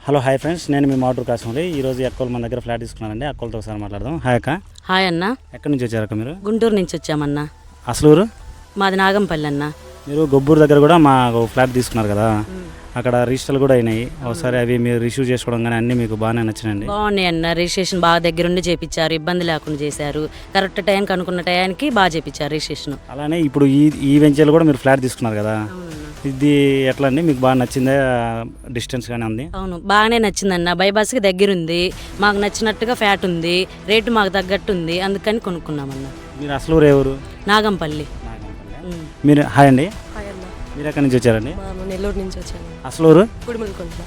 Hello hi friends, నేను మీ మాటూరు కాశ్మీరి. ఈరోజు అక్కోలు మన దగ్గర ఫ్లాట్ తీసుకున్నానండి. అక్కోలతో ఒకసారి మాట్లాడదాం. హాయ్ అక్క. హాయ్ అన్న. ఎక్కడి నుంచి వచ్చారక్క మీరు? గుంటూరు నుంచి వచ్చామన్న. అసలు ఊరు? మాది నాగంపల్లి అన్న. మీరు గొబ్బూరు దగ్గర కూడా మా ఫ్లాట్ తీసుకున్నారు కదా, అక్కడ రిజిస్టర్లు కూడా అయినాయి. ఒకసారి అవి మీరు రిసీవ్ చేసుకోవడం కానీ అన్నీ మీకు బాగానే నచ్చినాయండి? బాగున్నాయి అన్న. రిజిస్ట్రేషన్ బాగా దగ్గరుండి చేపించారు, ఇబ్బంది లేకుండా చేశారు. కరెక్ట్ టైంకి అనుకున్న టైంకి బాగా చేపించారు రిజిస్ట్రేషన్. అలానే ఇప్పుడు ఈ వెంచర్లో కూడా మీరు ఫ్లాట్ తీసుకున్నారు కదా, ఇది ఎట్లా అండి? మీకు బాగా నచ్చిందా? డిస్టెన్స్ కానీ ఉంది? అవును, బాగానే నచ్చిందన్న. బైపాస్కి దగ్గరుంది, మాకు నచ్చినట్టుగా ఫ్లాట్ ఉంది, రేటు మాకు తగ్గట్టు ఉంది, అందుకని కొనుక్కున్నామన్న. మీరు అసలు ఊరు ఎవరు? నాగంపల్లి. మీరు హాయ్ అండి. మీరు ఎక్కడి నుంచి వచ్చారండి? నెల్లూరు నుంచి వచ్చాను. అసలు ఊరు? కుడిమలకుంట.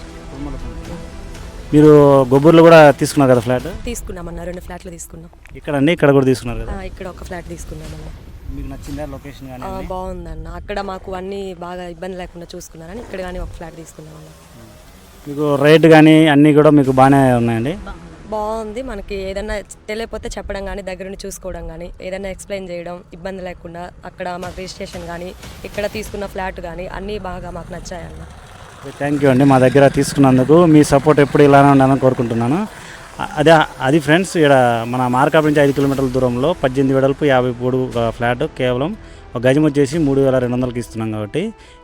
మీరు గొబ్బూరులో కూడా తీసుకున్నారు కదా ఫ్లాట్? తీసుకున్నామన్న, 2 ఫ్లాట్లు తీసుకున్నాం. ఇక్కడ అండి, ఇక్కడ కూడా తీసుకున్నారు కదా? ఇక్కడ ఒక ఫ్లాట్ తీసుకున్నామన్న. మీకు నచ్చిందా లొకేషన్ కానీ? బాగుందన్న. అక్కడ మాకు అన్నీ బాగా ఇబ్బంది లేకుండా చూసుకున్నారని ఇక్కడ కానీ ఒక ఫ్లాట్ తీసుకున్నామన్న. మీకు రేట్ కానీ అన్నీ కూడా మీకు బాగానే ఉన్నాయండి? బాగుంది. మనకి ఏదైనా తెలియకపోతే చెప్పడం కానీ, దగ్గరుండి చూసుకోవడం కానీ, ఏదైనా ఎక్స్ప్లెయిన్ చేయడం ఇబ్బంది లేకుండా, అక్కడ మాకు రిజిస్ట్రేషన్ కానీ, ఇక్కడ తీసుకున్న ఫ్లాట్ కానీ అన్నీ బాగా మాకు నచ్చాయన్న. థ్యాంక్ యూ అండి, మా దగ్గర తీసుకున్నందుకు. మీ సపోర్ట్ ఎప్పుడు ఇలానే ఉండాలని కోరుకుంటున్నాను. అది ఫ్రెండ్స్, ఇక్కడ మన మార్కాపు నుంచి 5 కిలోమీటర్ల దూరంలో 18 వెడల్పు 50 పొడుగు ఫ్లాట్, కేవలం ఒక గజం వచ్చేసి 3200కి ఇస్తున్నాం. కాబట్టి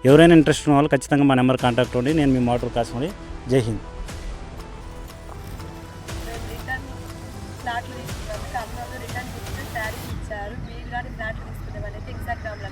ఎవరైనా ఇంట్రెస్ట్ ఉన్న వాళ్ళు ఖచ్చితంగా మా నెంబర్ కాంటాక్ట్ అవ్వండి. నేను మీ మాటూరు కాశ్మీరి. జై హింద్.